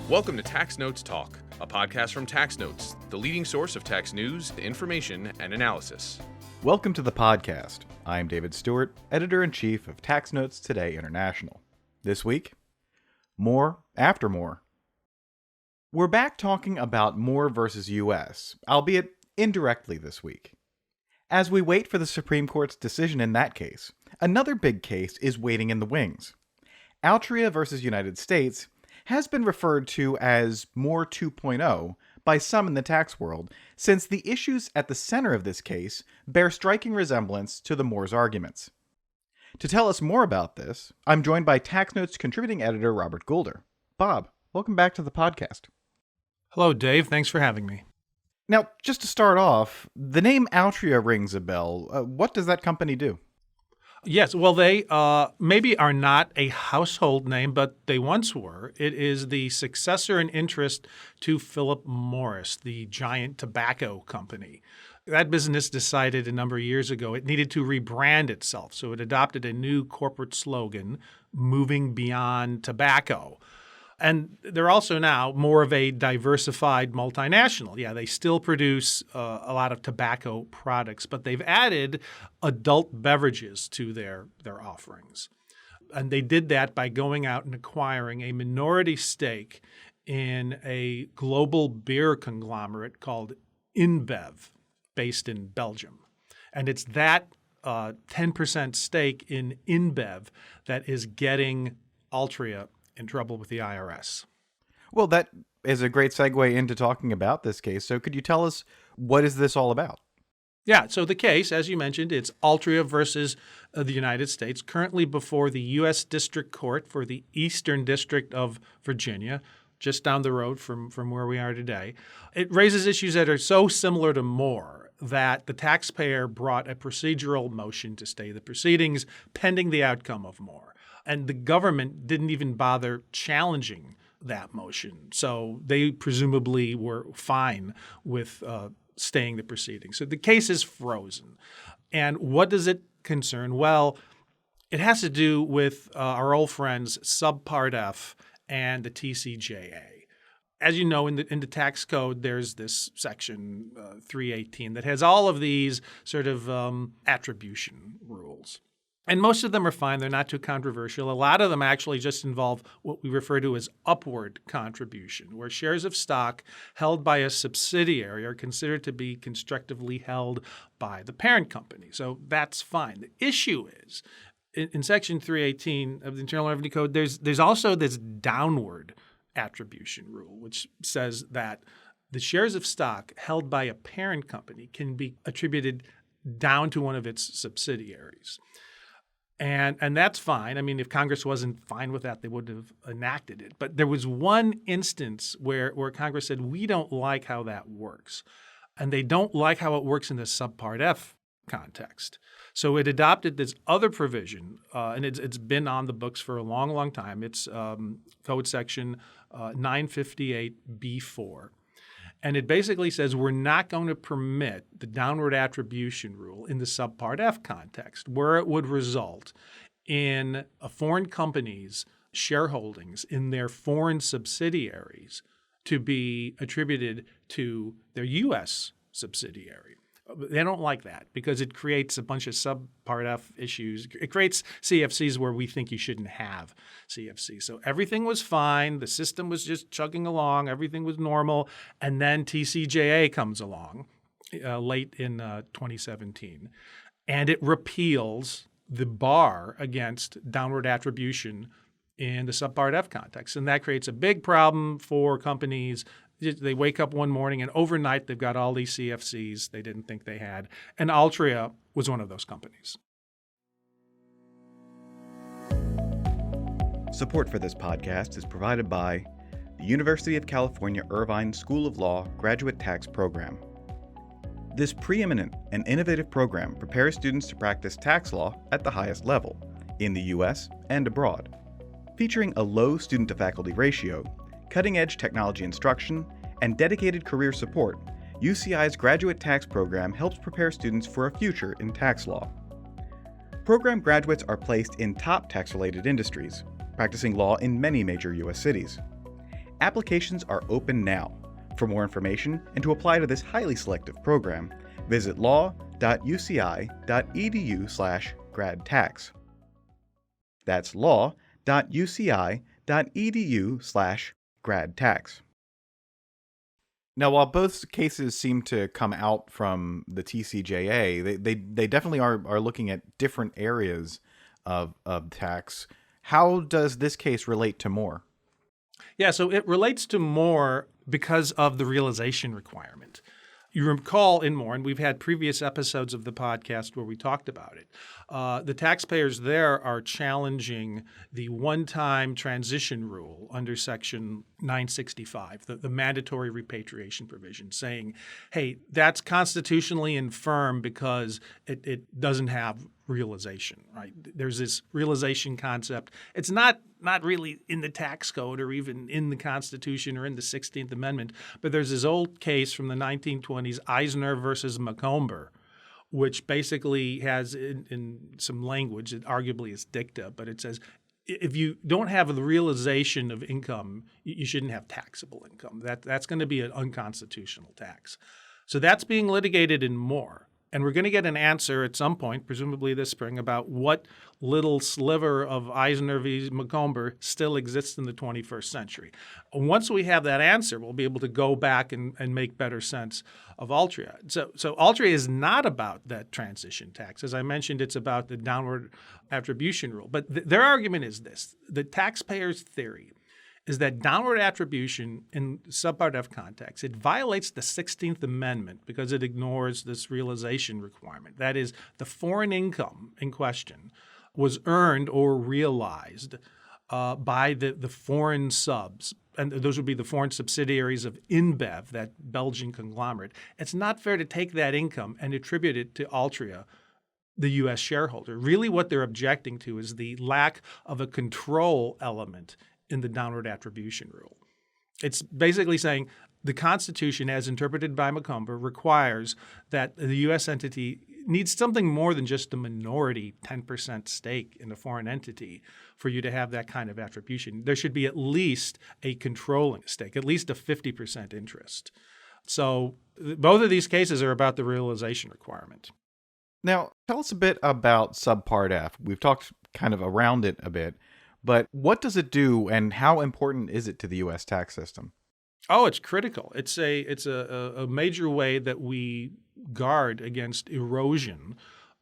Welcome to Tax Notes Talk, a podcast from Tax Notes, the leading source of tax news, information, and analysis. Welcome to the podcast. I'm David Stewart, Editor-in-Chief of Tax Notes Today International. This week, more after more. We're back talking about Moore versus U.S., albeit indirectly this week. As we wait for the Supreme Court's decision in that case, another big case is waiting in the wings. Altria versus United States has been referred to as Moore 2.0 by some in the tax world, since the issues at the center of this case bear striking resemblance to the Moore's arguments. To tell us more about this, I'm joined by Tax Notes contributing editor Robert Goulder. Bob, welcome back to the podcast. Hello, Dave. Thanks for having me. Now, just to start off, the name Altria rings a bell. What does that company do? Yes, well, they maybe are not a household name, but they once were. It is the successor in interest to Philip Morris, the giant tobacco company. That business decided a number of years ago it needed to rebrand itself, so it adopted a new corporate slogan, moving beyond tobacco. And they're also now more of a diversified multinational. Yeah, they still produce a lot of tobacco products, but they've added adult beverages to their offerings. And they did that by going out and acquiring a minority stake in a global beer conglomerate called InBev, based in Belgium. And it's that 10% stake in InBev that is getting Altria in trouble with the IRS. Well, that is a great segue into talking about this case. So could you tell us, what is this all about? Yeah, so the case, as you mentioned, it's Altria versus the United States, currently before the U.S. District Court for the Eastern District of Virginia, just down the road from where we are today. It raises issues that are so similar to Moore that the taxpayer brought a procedural motion to stay the proceedings pending the outcome of Moore. And the government didn't even bother challenging that motion. So they presumably were fine with staying the proceedings. So the case is frozen. And what does it concern? Well, it has to do with our old friends Subpart F and the TCJA. As you know, in the tax code, there's this section 318 that has all of these sort of attribution rules. And most of them are fine. They're not too controversial. A lot of them actually just involve what we refer to as upward contribution, where shares of stock held by a subsidiary are considered to be constructively held by the parent company. So that's fine. The issue is, in Section 318 of the Internal Revenue Code, there's also this downward attribution rule, which says that the shares of stock held by a parent company can be attributed down to one of its subsidiaries. And that's fine. I mean, if Congress wasn't fine with that, they would have enacted it. But there was one instance where Congress said, we don't like how that works. And they don't like how it works in the Subpart F context. So it adopted this other provision, and it's been on the books for a long, long time. It's Code Section 958B4. And it basically says we're not going to permit the downward attribution rule in the Subpart F context, where it would result in a foreign company's shareholdings in their foreign subsidiaries to be attributed to their U.S. subsidiary. They don't like that because it creates a bunch of Subpart F issues. It creates CFCs where we think you shouldn't have CFCs. So everything was fine. The system was just chugging along. Everything was normal. And then TCJA comes along late in 2017. And it repeals the bar against downward attribution in the Subpart F context. And that creates a big problem for companies. They wake up one morning and overnight they've got all these CFCs they didn't think they had. And Altria was one of those companies. Support for this podcast is provided by the University of California Irvine School of Law Graduate Tax Program. This preeminent and innovative program prepares students to practice tax law at the highest level, in the U.S. and abroad. Featuring a low student-to-faculty ratio, cutting-edge technology instruction, and dedicated career support, UCI's graduate tax program helps prepare students for a future in tax law. Program graduates are placed in top tax-related industries, practicing law in many major U.S. cities. Applications are open now. For more information and to apply to this highly selective program, visit law.uci.edu/gradtax. That's law.uci.edu/gradtax. Now, while both cases seem to come out from the TCJA, they definitely are looking at different areas of tax. How does this case relate to Moore? Yeah, so it relates to Moore because of the realization requirement. You recall in Moore, and we've had previous episodes of the podcast where we talked about it, the taxpayers there are challenging the one-time transition rule under Section 965, the mandatory repatriation provision, saying, hey, that's constitutionally infirm because it doesn't have realization, right? There's this realization concept. It's not really in the tax code or even in the Constitution or in the 16th Amendment, but there's this old case from the 1920s, Eisner versus Macomber, which basically has in some language, it arguably is dicta, but it says if you don't have the realization of income, you shouldn't have taxable income. That's going to be an unconstitutional tax. So that's being litigated in Moore. And we're going to get an answer at some point, presumably this spring, about what little sliver of Eisner v. Macomber still exists in the 21st century. Once we have that answer, we'll be able to go back and make better sense of Altria. So Altria is not about that transition tax. As I mentioned, it's about the downward attribution rule. But their argument is this. The taxpayer's theory is that downward attribution in Subpart F context, it violates the 16th Amendment because it ignores this realization requirement. That is, the foreign income in question was earned or realized by the foreign subs, and those would be the foreign subsidiaries of InBev, that Belgian conglomerate. It's not fair to take that income and attribute it to Altria, the U.S. shareholder. Really what they're objecting to is the lack of a control element in the downward attribution rule. It's basically saying the Constitution, as interpreted by Macomber, requires that the U.S. entity needs something more than just a minority 10% stake in a foreign entity for you to have that kind of attribution. There should be at least a controlling stake, at least a 50% interest. So both of these cases are about the realization requirement. Now, tell us a bit about Subpart F. We've talked kind of around it a bit. But what does it do, and how important is it to the U.S. tax system? Oh, it's critical. It's a major way that we guard against erosion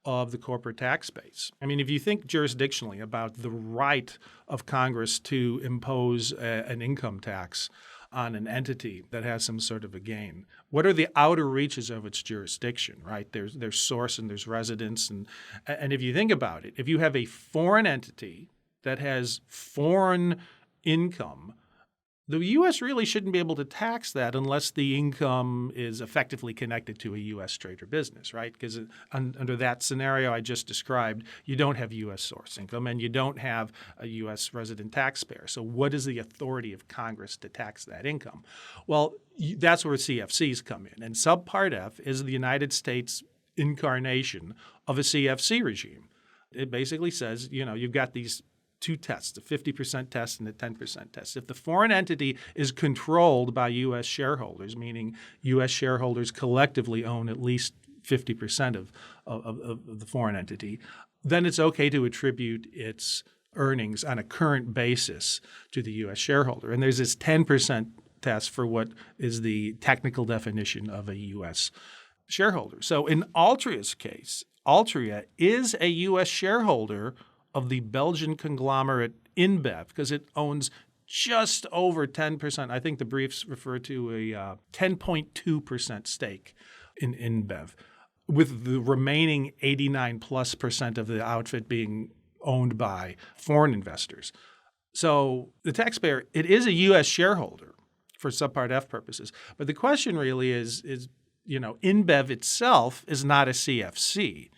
of the corporate tax base. I mean, if you think jurisdictionally about the right of Congress to impose an income tax on an entity that has some sort of a gain, what are the outer reaches of its jurisdiction, right? There's source and there's residence. And if you think about it, if you have a foreign entity that has foreign income, the U.S. really shouldn't be able to tax that unless the income is effectively connected to a U.S. trade or business, right? Because under that scenario I just described, you don't have U.S. source income and you don't have a U.S. resident taxpayer. So what is the authority of Congress to tax that income? Well, that's where CFCs come in. And Subpart F is the United States incarnation of a CFC regime. It basically says, you've got these two tests, the 50% test and the 10% test. If the foreign entity is controlled by U.S. shareholders, meaning U.S. shareholders collectively own at least 50% of the foreign entity, then it's okay to attribute its earnings on a current basis to the U.S. shareholder. And there's this 10% test for what is the technical definition of a U.S. shareholder. So in Altria's case, Altria is a U.S. shareholder of the Belgian conglomerate InBev because it owns just over 10%. I think the briefs refer to a 10.2% stake in InBev, with the remaining 89+% of the outfit being owned by foreign investors. So the taxpayer, it is a U.S. shareholder for Subpart F purposes. But the question really is InBev itself is not a CFC,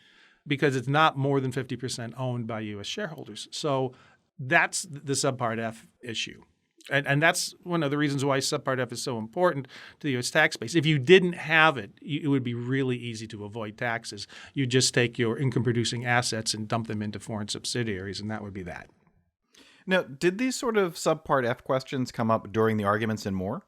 because it's not more than 50% owned by U.S. shareholders. So that's the Subpart F issue. And that's one of the reasons why Subpart F is so important to the U.S. tax base. If you didn't have it, it would be really easy to avoid taxes. You just take your income-producing assets and dump them into foreign subsidiaries, and that would be that. Now, did these sort of subpart F questions come up during the arguments and more?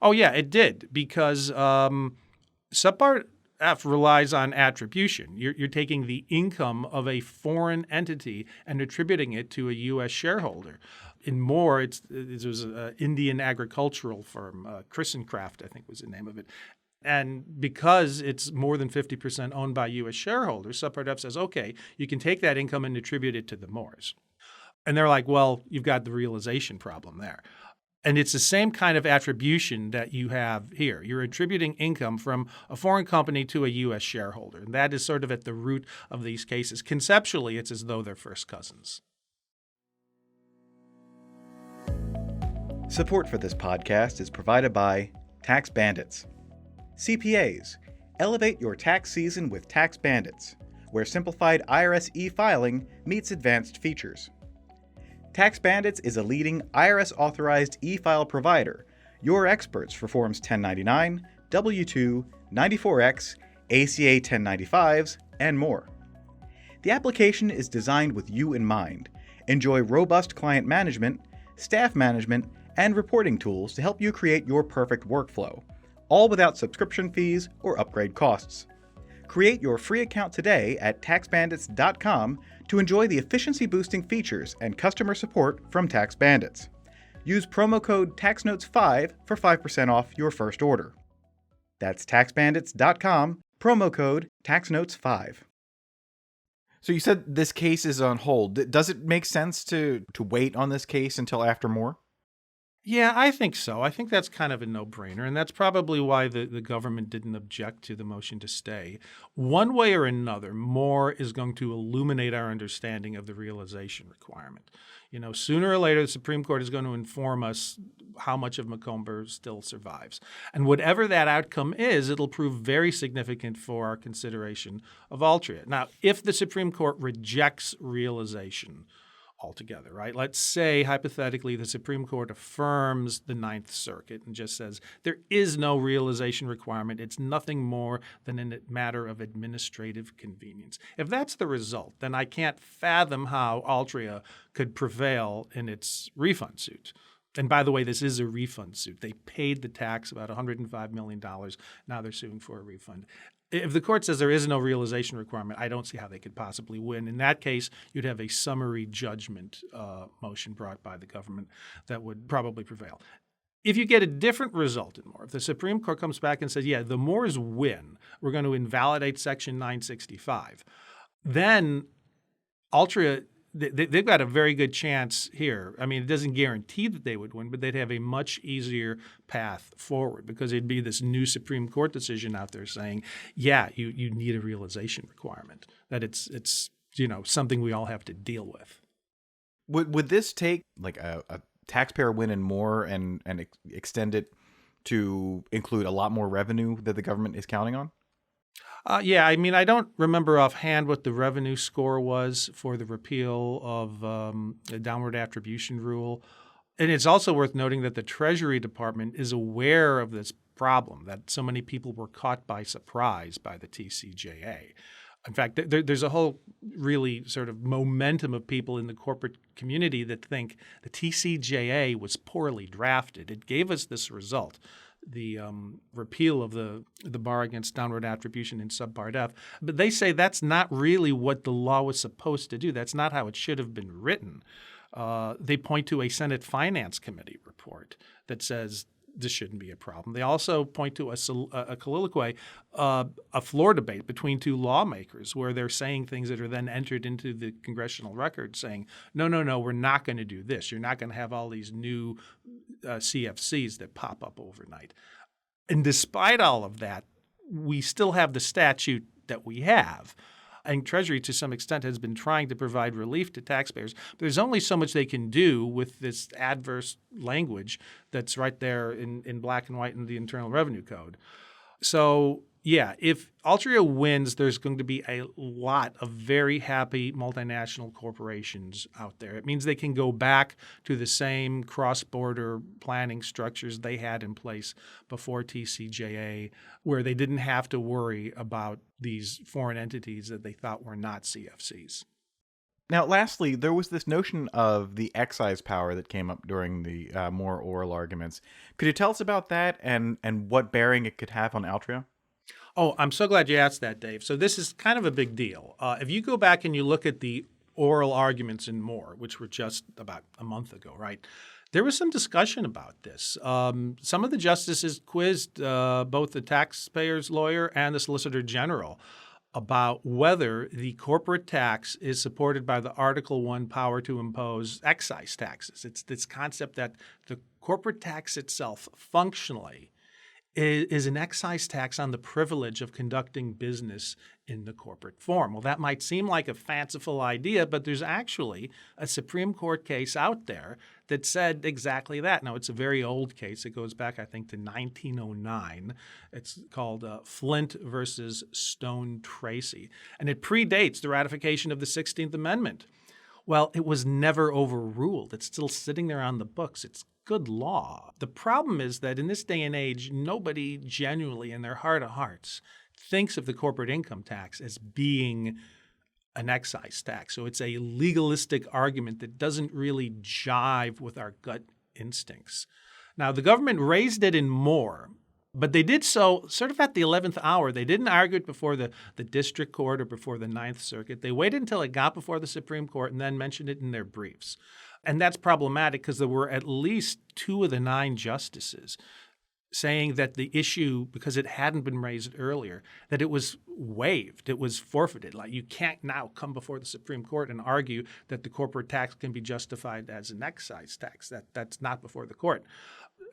Oh, yeah, it did, because subpart F relies on attribution. You're taking the income of a foreign entity and attributing it to a U.S. shareholder. In Moore, it was an Indian agricultural firm, Christencraft, I think was the name of it. And because it's more than 50% owned by U.S. shareholders, subpart F says, okay, you can take that income and attribute it to the Moores. And they're like, well, you've got the realization problem there. And it's the same kind of attribution that you have here. You're attributing income from a foreign company to a U.S. shareholder. And that is sort of at the root of these cases. Conceptually, it's as though they're first cousins. Support for this podcast is provided by Tax Bandits. CPAs, elevate your tax season with Tax Bandits, where simplified IRS e-filing meets advanced features. Tax Bandits is a leading IRS-authorized e-file provider, your experts for Forms 1099, W-2, 94X, ACA 1095s, and more. The application is designed with you in mind. Enjoy robust client management, staff management, and reporting tools to help you create your perfect workflow, all without subscription fees or upgrade costs. Create your free account today at taxbandits.com to enjoy the efficiency-boosting features and customer support from Tax Bandits. Use promo code TAXNOTES5 for 5% off your first order. That's taxbandits.com, promo code TAXNOTES5. So you said this case is on hold. Does it make sense to wait on this case until after more? Yeah, I think so. I think that's kind of a no-brainer, and that's probably why the government didn't object to the motion to stay. One way or another, Moore is going to illuminate our understanding of the realization requirement. You know, sooner or later, the Supreme Court is going to inform us how much of Macomber still survives. And whatever that outcome is, it'll prove very significant for our consideration of Altria. Now, if the Supreme Court rejects realization altogether, right? Let's say, hypothetically, the Supreme Court affirms the Ninth Circuit and just says there is no realization requirement. It's nothing more than a matter of administrative convenience. If that's the result, then I can't fathom how Altria could prevail in its refund suit. And by the way, this is a refund suit. They paid the tax, about $105 million. Now they're suing for a refund. If the court says there is no realization requirement, I don't see how they could possibly win. In that case, you'd have a summary judgment motion brought by the government that would probably prevail. If you get a different result in Moore, if the Supreme Court comes back and says, yeah, the Moores win, we're going to invalidate Section 965, then Altria, they've got a very good chance here. I mean, it doesn't guarantee that they would win, but they'd have a much easier path forward because it'd be this new Supreme Court decision out there saying, yeah, you need a realization requirement, that it's something we all have to deal with. Would this take like a taxpayer win in Moore and extend it to include a lot more revenue that the government is counting on? Yeah, I mean, I don't remember offhand what the revenue score was for the repeal of the downward attribution rule. And it's also worth noting that the Treasury Department is aware of this problem, that so many people were caught by surprise by the TCJA. In fact, there's a whole really sort of momentum of people in the corporate community that think the TCJA was poorly drafted. It gave us this result, the repeal of the bar against downward attribution in subpart F. But they say that's not really what the law was supposed to do. That's not how it should have been written. They point to a Senate Finance Committee report that says this shouldn't be a problem. They also point to a colloquy, a floor debate between two lawmakers where they're saying things that are then entered into the congressional record saying, no, we're not going to do this. You're not going to have all these new CFCs that pop up overnight. And despite all of that, we still have the statute that we have. And Treasury, to some extent, has been trying to provide relief to taxpayers. But there's only so much they can do with this adverse language that's right there in black and white in the Internal Revenue Code. So, yeah, if Altria wins, there's going to be a lot of very happy multinational corporations out there. It means they can go back to the same cross-border planning structures they had in place before TCJA, where they didn't have to worry about these foreign entities that they thought were not CFCs. Now, lastly, there was this notion of the excise power that came up during the more oral arguments. Could you tell us about that and what bearing it could have on Altria? Oh, I'm so glad you asked that, Dave. So this is kind of a big deal. If you go back and you look at the oral arguments in Moore, which were just about a month ago, right? There was some discussion about this. Some of the justices quizzed both the taxpayer's lawyer and the Solicitor General about whether the corporate tax is supported by the Article I power to impose excise taxes. It's this concept that the corporate tax itself functionally is an excise tax on the privilege of conducting business in the corporate form. Well, that might seem like a fanciful idea, but there's actually a Supreme Court case out there that said exactly that. Now, it's a very old case. It goes back, I think, to 1909. It's called Flint versus Stone Tracy, and it predates the ratification of the 16th Amendment. Well, it was never overruled. It's still sitting there on the books. It's good law. The problem is that in this day and age, nobody genuinely, in their heart of hearts, thinks of the corporate income tax as being an excise tax. So it's a legalistic argument that doesn't really jive with our gut instincts. Now, the government raised it in Moore, but they did so sort of at the 11th hour. They didn't argue it before the district court or before the Ninth Circuit. They waited until it got before the Supreme Court and then mentioned it in their briefs. And that's problematic because there were at least 2 of the 9 justices saying that the issue, because it hadn't been raised earlier, that it was waived, it was forfeited. Like, you can't now come before the Supreme Court and argue that the corporate tax can be justified as an excise tax. That's not before the court.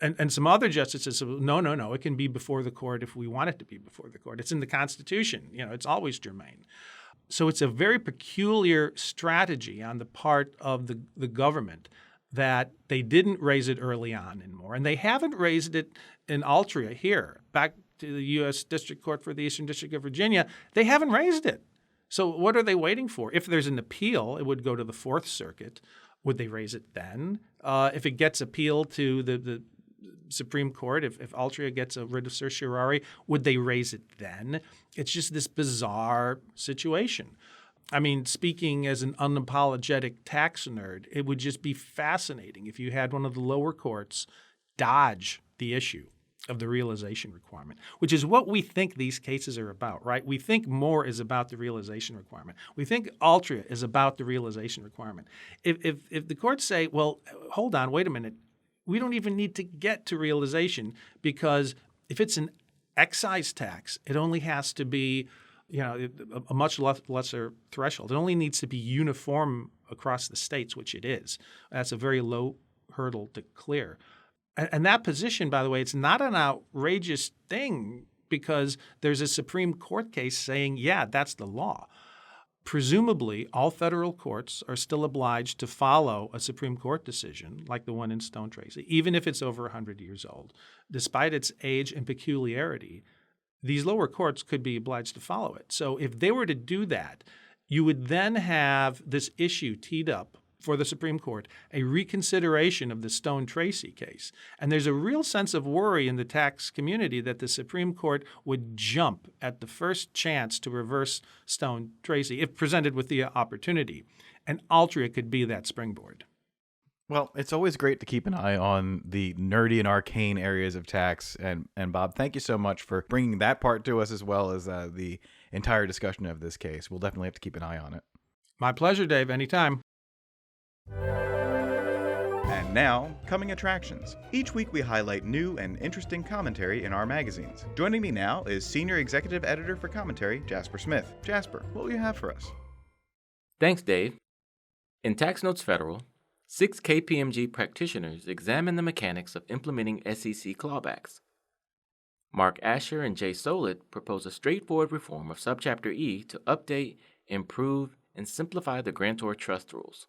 And some other justices said, no, it can be before the court if we want it to be before the court. It's in the Constitution. It's always germane. So it's a very peculiar strategy on the part of the government that they didn't raise it early on in Moore, and they haven't raised it in Altria here. Back to the U.S. District Court for the Eastern District of Virginia, they haven't raised it. So what are they waiting for? If there's an appeal, it would go to the Fourth Circuit. Would they raise it then? If it gets appealed to the Supreme Court, if Altria gets a writ of certiorari, would they raise it then? It's just this bizarre situation. I mean, speaking as an unapologetic tax nerd, it would just be fascinating if you had one of the lower courts dodge the issue of the realization requirement, which is what we think these cases are about, right? We think Moore is about the realization requirement. We think Altria is about the realization requirement. If the courts say, well, hold on, wait a minute, we don't even need to get to realization because if it's an excise tax, it only has to be a much lesser threshold. It only needs to be uniform across the states, which it is. That's a very low hurdle to clear. And that position, by the way, it's not an outrageous thing because there's a Supreme Court case saying, yeah, that's the law. Presumably, all federal courts are still obliged to follow a Supreme Court decision like the one in Stone Tracy, even if it's over 100 years old. Despite its age and peculiarity, these lower courts could be obliged to follow it. So if they were to do that, you would then have this issue teed up for the Supreme Court, a reconsideration of the Stone Tracy case. And there's a real sense of worry in the tax community that the Supreme Court would jump at the first chance to reverse Stone Tracy if presented with the opportunity. And Altria could be that springboard. Well, it's always great to keep an eye on the nerdy and arcane areas of tax. And Bob, thank you so much for bringing that part to us as well as the entire discussion of this case. We'll definitely have to keep an eye on it. My pleasure, Dave. Anytime. And now, coming attractions. Each week we highlight new and interesting commentary in our magazines. Joining me now is Senior Executive Editor for Commentary, Jasper Smith. Jasper, what will you have for us? Thanks, Dave. In Tax Notes Federal, 6 KPMG practitioners examine the mechanics of implementing SEC clawbacks. Mark Asher and Jay Solit propose a straightforward reform of Subchapter E to update, improve, and simplify the grantor trust rules.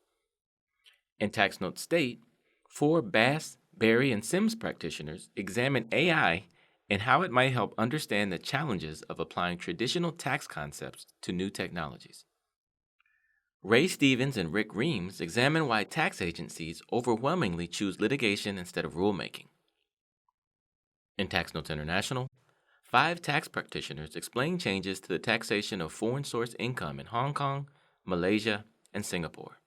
In Tax Notes State, 4 Bass, Berry, and Sims practitioners examine AI and how it might help understand the challenges of applying traditional tax concepts to new technologies. Ray Stevens and Rick Reams examine why tax agencies overwhelmingly choose litigation instead of rulemaking. In Tax Notes International, 5 tax practitioners explain changes to the taxation of foreign source income in Hong Kong, Malaysia, and Singapore.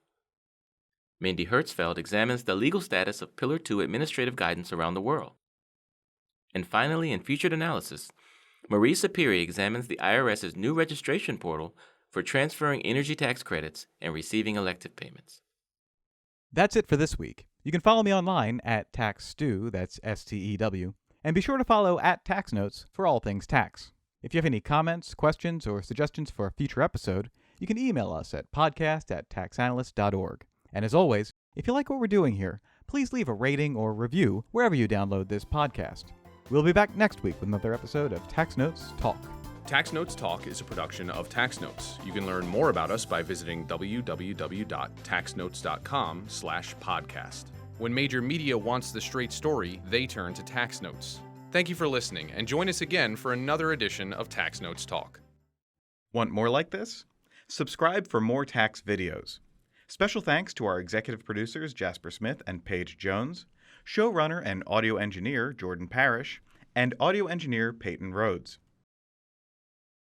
Mindy Hertzfeld examines the legal status of Pillar 2 administrative guidance around the world. And finally, in featured analysis, Marie Sapiri examines the IRS's new registration portal for transferring energy tax credits and receiving elective payments. That's it for this week. You can follow me online at TaxStew, that's STEW, and be sure to follow at TaxNotes for all things tax. If you have any comments, questions, or suggestions for a future episode, you can email us at podcast@taxanalyst.org. And as always, if you like what we're doing here, please leave a rating or review wherever you download this podcast. We'll be back next week with another episode of Tax Notes Talk. Tax Notes Talk is a production of Tax Notes. You can learn more about us by visiting www.taxnotes.com/podcast. When major media wants the straight story, they turn to Tax Notes. Thank you for listening, and join us again for another edition of Tax Notes Talk. Want more like this? Subscribe for more tax videos. Special thanks to our executive producers Jasper Smith and Paige Jones, showrunner and audio engineer Jordan Parrish, and audio engineer Peyton Rhodes.